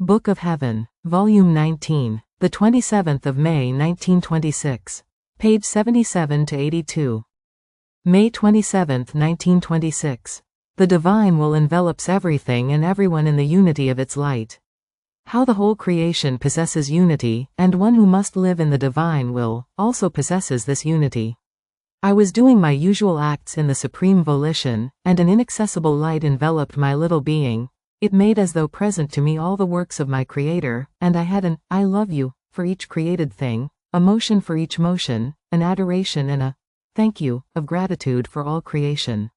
Book of Heaven, Volume 19, the 27th of May 1926. Page 77 to 82. May 27, 1926. The divine will envelops everything and everyone in the unity of its light. How the whole creation possesses unity, and one who must live in the divine will, also possesses this unity. I was doing my usual acts in the supreme volition, and an inaccessible light enveloped my little being. It made as though present to me all the works of my Creator, and I had an "I love you" for each created thing, a motion for each motion, an adoration and a thank you of gratitude for all creation.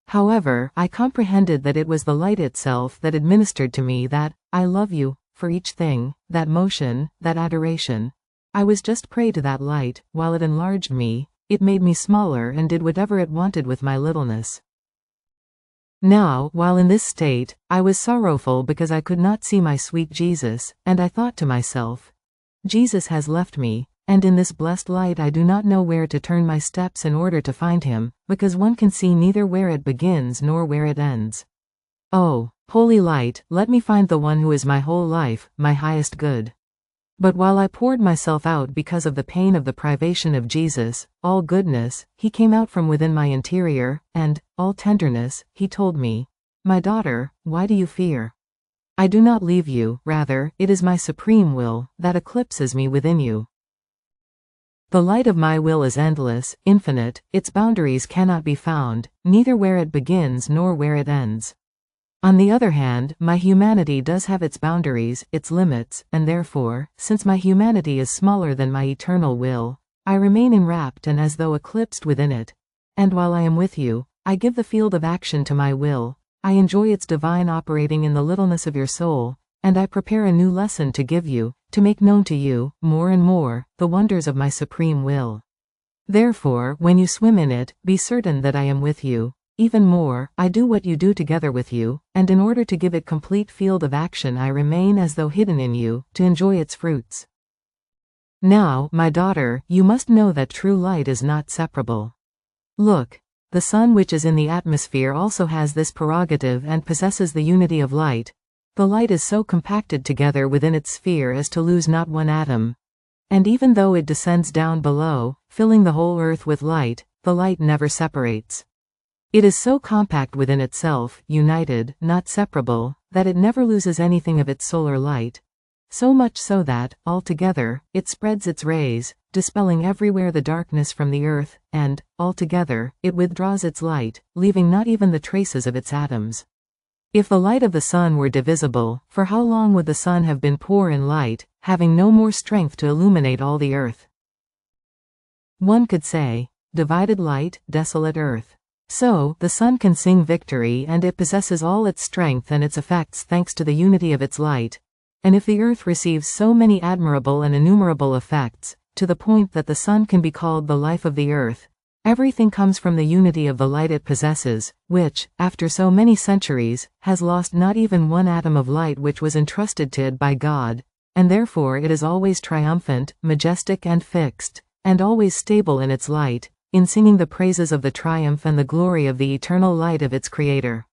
However, I comprehended that it was the light itself that administered to me that "I love you" for each thing, that motion, that adoration. I was just prey to that light. While it enlarged me, it made me smaller and did whatever it wanted with my littleness. Now, while in this state, I was sorrowful because I could not see my sweet Jesus, and I thought to myself, Jesus has left me, and in this blessed light I do not know where to turn my steps in order to find him, because one can see neither where it begins nor where it ends. Oh, holy light, let me find the one who is my whole life, my highest good. But while I poured myself out because of the pain of the privation of Jesus, all goodness, he came out from within my interior, and, all tenderness, he told me, "My daughter, why do you fear? I do not leave you, rather, it is my supreme will, that eclipses me within you. The light of my will is endless, infinite, its boundaries cannot be found, neither where it begins nor where it ends. On the other hand, my humanity does have its boundaries, its limits, and therefore, since my humanity is smaller than my eternal will, I remain enwrapped and as though eclipsed within it. And while I am with you, I give the field of action to my will, I enjoy its divine operating in the littleness of your soul, and I prepare a new lesson to give you, to make known to you, more and more, the wonders of my supreme will. Therefore, when you swim in it, be certain that I am with you. Even more, I do what you do together with you, and in order to give it complete field of action I remain as though hidden in you, to enjoy its fruits. Now, my daughter, you must know that true light is not separable. Look, the sun which is in the atmosphere also has this prerogative and possesses the unity of light. The light is so compacted together within its sphere as to lose not one atom. And even though it descends down below, filling the whole earth with light, the light never separates. It is so compact within itself, united, not separable, that it never loses anything of its solar light. So much so that, altogether, it spreads its rays, dispelling everywhere the darkness from the earth, and, altogether, it withdraws its light, leaving not even the traces of its atoms. If the light of the sun were divisible, for how long would the sun have been poor in light, having no more strength to illuminate all the earth? One could say, divided light, desolate earth. So, the sun can sing victory and it possesses all its strength and its effects thanks to the unity of its light. And if the earth receives so many admirable and innumerable effects, to the point that the sun can be called the life of the earth, everything comes from the unity of the light it possesses, which, after so many centuries, has lost not even one atom of light which was entrusted to it by God, and therefore it is always triumphant, majestic and fixed, and always stable in its light, in singing the praises of the triumph and the glory of the eternal light of its Creator.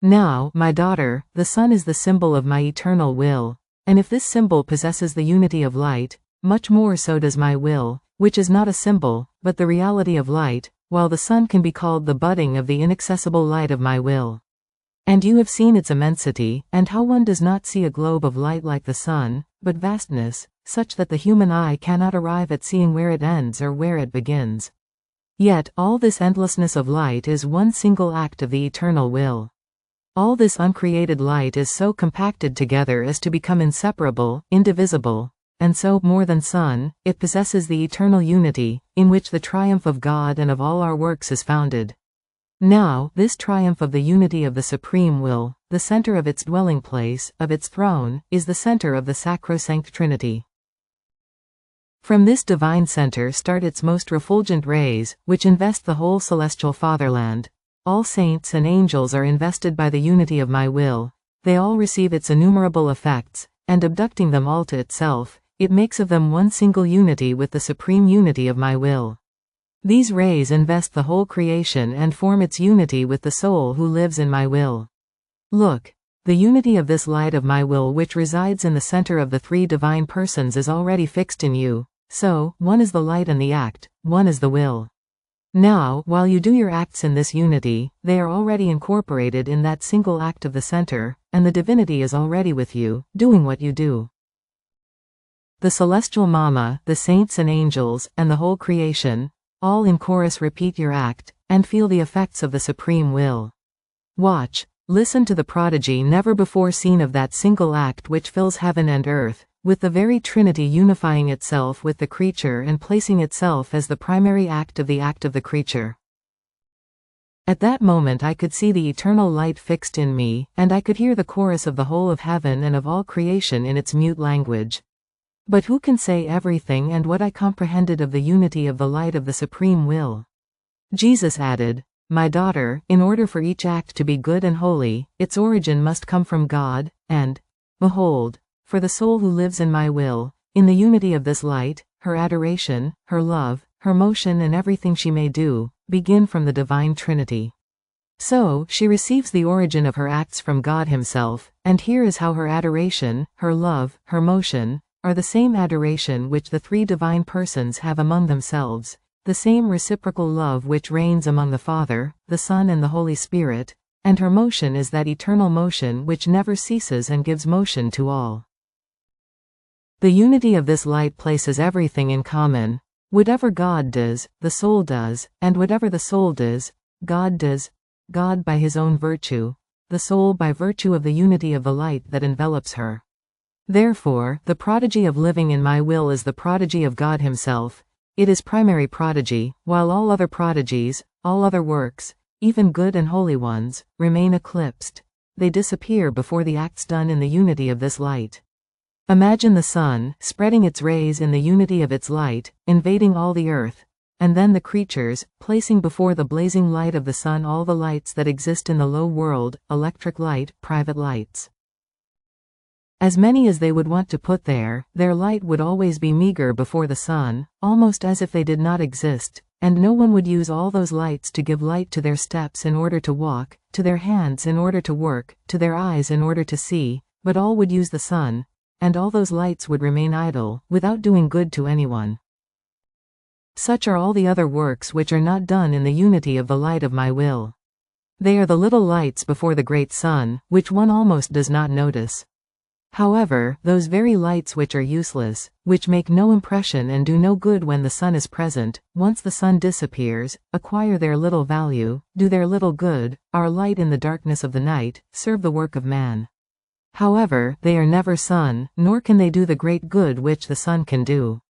Now, my daughter, the sun is the symbol of my eternal will, and if this symbol possesses the unity of light, much more so does my will, which is not a symbol, but the reality of light, while the sun can be called the budding of the inaccessible light of my will. And you have seen its immensity, and how one does not see a globe of light like the sun, but vastness, such that the human eye cannot arrive at seeing where it ends or where it begins. Yet, all this endlessness of light is one single act of the eternal will. All this uncreated light is so compacted together as to become inseparable, indivisible, and so, more than sun, it possesses the eternal unity, in which the triumph of God and of all our works is founded. Now, this triumph of the unity of the supreme will, the center of its dwelling place, of its throne, is the center of the sacrosanct Trinity. From this divine center start its most refulgent rays, which invest the whole celestial fatherland. All saints and angels are invested by the unity of my will. They all receive its innumerable effects, and abducting them all to itself, it makes of them one single unity with the supreme unity of my will. These rays invest the whole creation and form its unity with the soul who lives in my will. Look, The unity of this light of my will which resides in the center of the three divine persons is already fixed in you, so, one is the light and the act, one is the will. Now, while you do your acts in this unity, they are already incorporated in that single act of the center, and the divinity is already with you, doing what you do. The celestial Mama, the saints and angels, and the whole creation, all in chorus repeat your act, and feel the effects of the supreme will. Watch, listen to the prodigy never before seen of that single act which fills heaven and earth, with the very Trinity unifying itself with the creature and placing itself as the primary act of the creature. At that moment I could see the eternal light fixed in me, and I could hear the chorus of the whole of heaven and of all creation in its mute language. But who can say everything and what I comprehended of the unity of the light of the supreme will? Jesus added, "My daughter, in order for each act to be good and holy, its origin must come from God, and, behold, for the soul who lives in my will, in the unity of this light, her adoration, her love, her motion and everything she may do, begin from the divine Trinity." So, she receives the origin of her acts from God Himself, and here is how her adoration, her love, her motion, are the same adoration which the three divine persons have among themselves, the same reciprocal love which reigns among the Father, the Son and the Holy Spirit, and her motion is that eternal motion which never ceases and gives motion to all. The unity of this light places everything in common. Whatever God does, the soul does, and whatever the soul does, God does, God by His own virtue, the soul by virtue of the unity of the light that envelops her. Therefore, the prodigy of living in my will is the prodigy of God Himself. It is primary prodigy, while all other prodigies, all other works, even good and holy ones, remain eclipsed. They disappear before the acts done in the unity of this light. Imagine the sun, spreading its rays in the unity of its light, invading all the earth, and then the creatures, placing before the blazing light of the sun all the lights that exist in the low world, electric light, private lights. As many as they would want to put there, their light would always be meager before the sun, almost as if they did not exist, and no one would use all those lights to give light to their steps in order to walk, to their hands in order to work, to their eyes in order to see, but all would use the sun, and all those lights would remain idle, without doing good to anyone. Such are all the other works which are not done in the unity of the light of my will. They are the little lights before the great sun, which one almost does not notice. However, those very lights which are useless, which make no impression and do no good when the sun is present, once the sun disappears, acquire their little value, do their little good, are light in the darkness of the night, serve the work of man. However, they are never sun, nor can they do the great good which the sun can do.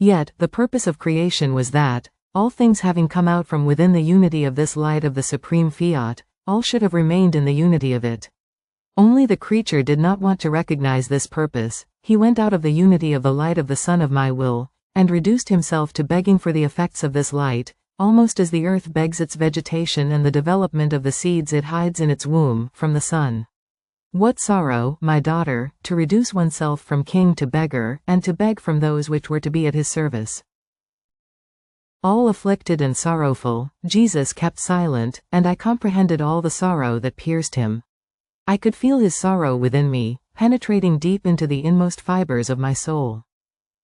Yet, the purpose of creation was that, all things having come out from within the unity of this light of the supreme fiat, all should have remained in the unity of it. Only the creature did not want to recognize this purpose. He went out of the unity of the light of the Son of my will, and reduced himself to begging for the effects of this light, almost as the earth begs its vegetation and the development of the seeds it hides in its womb, from the sun. What sorrow, my daughter, to reduce oneself from king to beggar, and to beg from those which were to be at his service. All afflicted and sorrowful, Jesus kept silent, and I comprehended all the sorrow that pierced him. I could feel his sorrow within me, penetrating deep into the inmost fibers of my soul.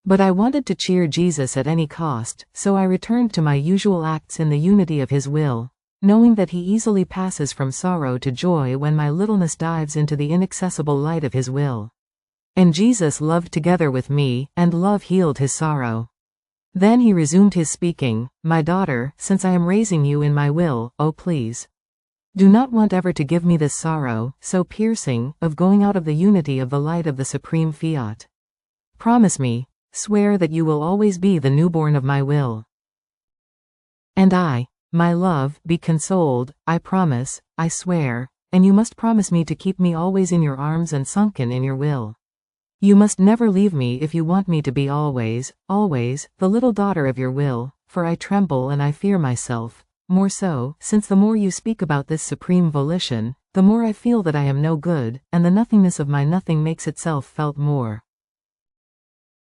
But I wanted to cheer Jesus at any cost, so I returned to my usual acts in the unity of his will, knowing that he easily passes from sorrow to joy when my littleness dives into the inaccessible light of his will. And Jesus loved together with me, and love healed his sorrow. Then he resumed his speaking, "My daughter, since I am raising you in my will, oh please. Do not want ever to give me this sorrow, so piercing, of going out of the unity of the light of the supreme fiat. Promise me, swear that you will always be the newborn of my will. And I, my love, be consoled, I promise, I swear, and you must promise me to keep me always in your arms and sunken in your will. You must never leave me if you want me to be always, always, the little daughter of your will, for I tremble and I fear myself, more so, since the more you speak about this supreme volition, the more I feel that I am no good, and the nothingness of my nothing makes itself felt more."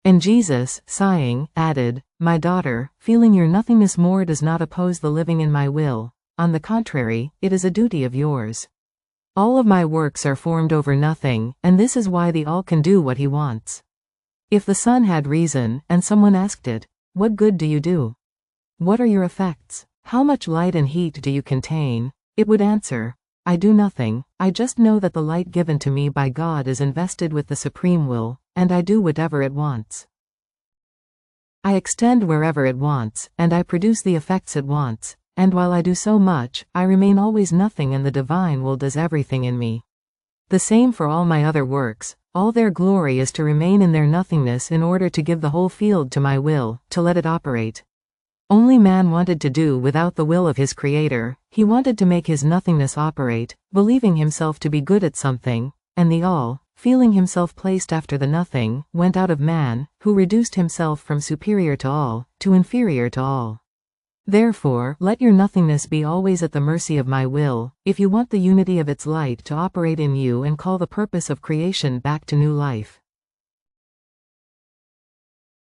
And Jesus, sighing, added, "My daughter, feeling your nothingness more does not oppose the living in my will, on the contrary, it is a duty of yours. All of my works are formed over nothing, and this is why the All can do what he wants. If the sun had reason, and someone asked it, "What good do you do? What are your effects? How much light and heat do you contain?" it would answer, "I do nothing, I just know that the light given to me by God is invested with the supreme will, and I do whatever it wants. I extend wherever it wants, and I produce the effects it wants, and while I do so much, I remain always nothing and the divine will does everything in me. The same for all my other works, all their glory is to remain in their nothingness in order to give the whole field to my will, to let it operate. Only man wanted to do without the will of his creator, he wanted to make his nothingness operate, believing himself to be good at something, and the All, feeling himself placed after the nothing, went out of man, who reduced himself from superior to all, to inferior to all. Therefore, let your nothingness be always at the mercy of my will, if you want the unity of its light to operate in you and call the purpose of creation back to new life.